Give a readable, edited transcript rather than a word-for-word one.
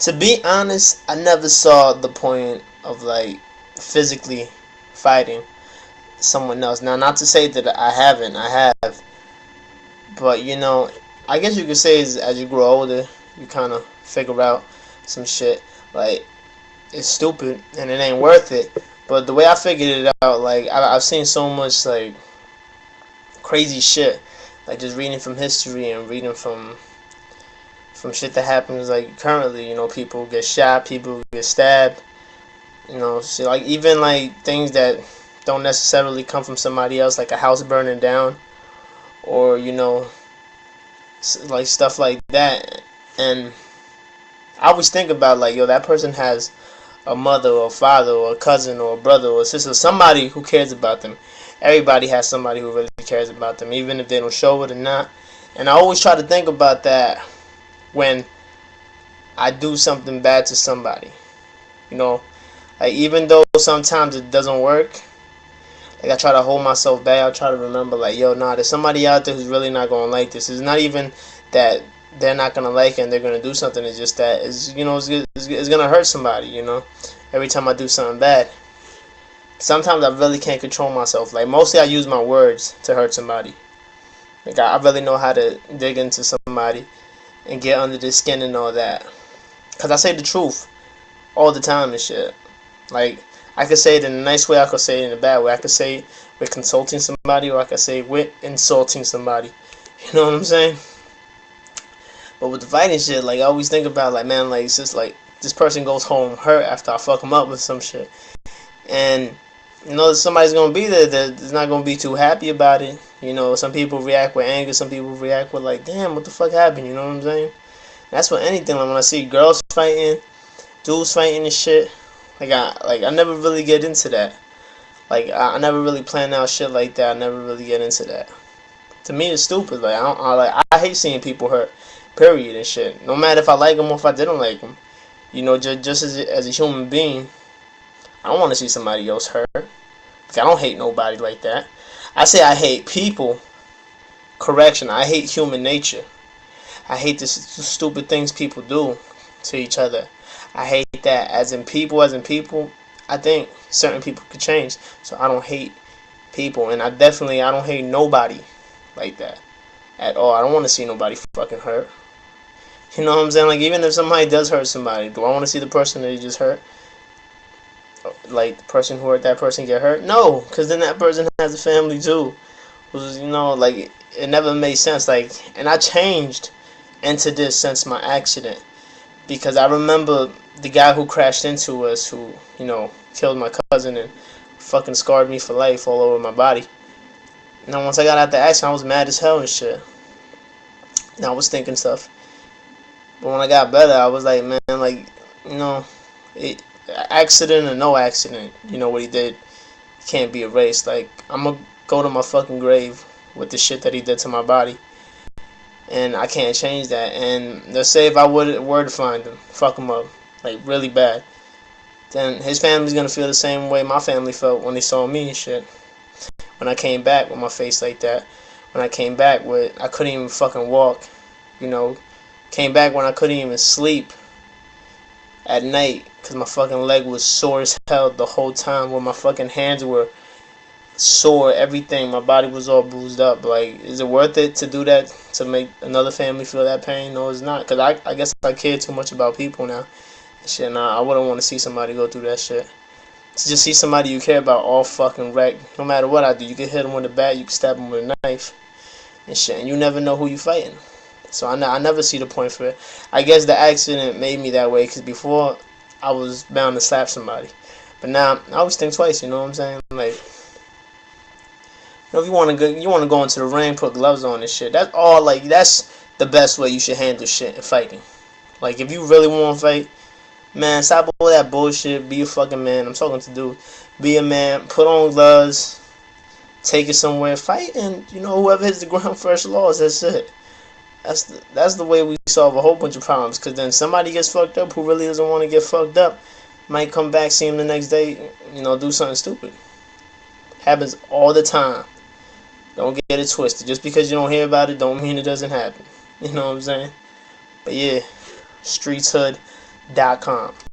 To be honest, I never saw the point of like physically fighting someone else. Now, not to say that I haven't, I have, but I guess you could say as you grow older, you kind of figure out some shit. Like, it's stupid and it ain't worth it. But the way I figured it out, like I've seen so much like crazy shit, like just reading from history and reading from shit that happens like currently. People get shot, people get stabbed. So like even like things that don't necessarily come from somebody else, like a house burning down, or like stuff like that. And I always think about like, yo, that person has a mother or a father or a cousin or a brother or a sister, somebody who cares about them. Everybody has somebody who really cares about them, even if they don't show it or not. And I always try to think about that when I do something bad to somebody. Like even though sometimes it doesn't work, like I try to hold myself back. I try to remember like, yo, nah, there's somebody out there who's really not gonna like this. It's not even that they're not gonna like it and they're gonna do something. It's just that it's gonna hurt somebody. Every time I do something bad. Sometimes I really can't control myself. Like mostly I use my words to hurt somebody. Like I really know how to dig into somebody and get under their skin and all that. Cause I say the truth all the time and shit. Like I could say it in a nice way, I could say it in a bad way. I could say it with consulting somebody, or I could say it with insulting somebody. You know what I'm saying? But with the fighting shit, like I always think about like, man, like it's just like this person goes home hurt after I fuck them up with some shit. And somebody's gonna be there that's not gonna be too happy about it. Some people react with anger, some people react with like, damn, what the fuck happened? You know what I'm saying? That's with anything. Like when I see girls fighting, dudes fighting and shit, I never really get into that. Like I never really plan out shit like that. I never really get into that. To me, it's stupid. Like I hate seeing people hurt. Period and shit. No matter if I like them or if I didn't like them. Just as a human being, I don't want to see somebody else hurt. Like, I don't hate nobody like that. I say I hate people. Correction, I hate human nature. I hate the stupid things people do to each other. I hate that. As in people, I think certain people could change. So I don't hate people. And I don't hate nobody like that at all. I don't want to see nobody fucking hurt. You know what I'm saying? Like, even if somebody does hurt somebody, do I want to see the person that he just hurt? Like, the person who hurt that person get hurt? No, because then that person has a family too. Like, it never made sense. Like, and I changed into this since my accident. Because I remember the guy who crashed into us, who, killed my cousin and fucking scarred me for life all over my body. And then once I got out the accident, I was mad as hell and shit. And I was thinking stuff. But when I got better, I was like, man, like, accident or no accident, what he did can't be erased. Like, I'm gonna go to my fucking grave with the shit that he did to my body. And I can't change that. And let's say if I were to find him, fuck him up, like, really bad, then his family's gonna feel the same way my family felt when they saw me and shit. When I came back with my face like that. When I came back with, I couldn't even fucking walk, Came back when I couldn't even sleep at night because my fucking leg was sore as hell the whole time. When my fucking hands were sore, everything, my body was all bruised up. Like, is it worth it to do that, to make another family feel that pain? No, it's not. Because I guess I care too much about people now. Shit, nah, I wouldn't want to see somebody go through that shit. To just see somebody you care about all fucking wrecked. No matter what I do, you can hit them with a bat, you can stab them with a knife and shit, and you never know who you fighting. So I never see the point for it. I guess the accident made me that way, because before I was bound to slap somebody. But now I always think twice, you know what I'm saying? Like, if you want to go into the ring, put gloves on and shit. That's all. Like, that's the best way you should handle shit in fighting. Like, if you really want to fight, man, stop all that bullshit. Be a fucking man. I'm talking to dude. Be a man. Put on gloves. Take it somewhere. Fight, and whoever hits the ground first lost. That's it. That's the way we solve a whole bunch of problems. Because then somebody gets fucked up who really doesn't want to get fucked up. Might come back, see him the next day, do something stupid. Happens all the time. Don't get it twisted. Just because you don't hear about it, don't mean it doesn't happen. You know what I'm saying? But yeah, streets hood. StreetSkollaDiary.com.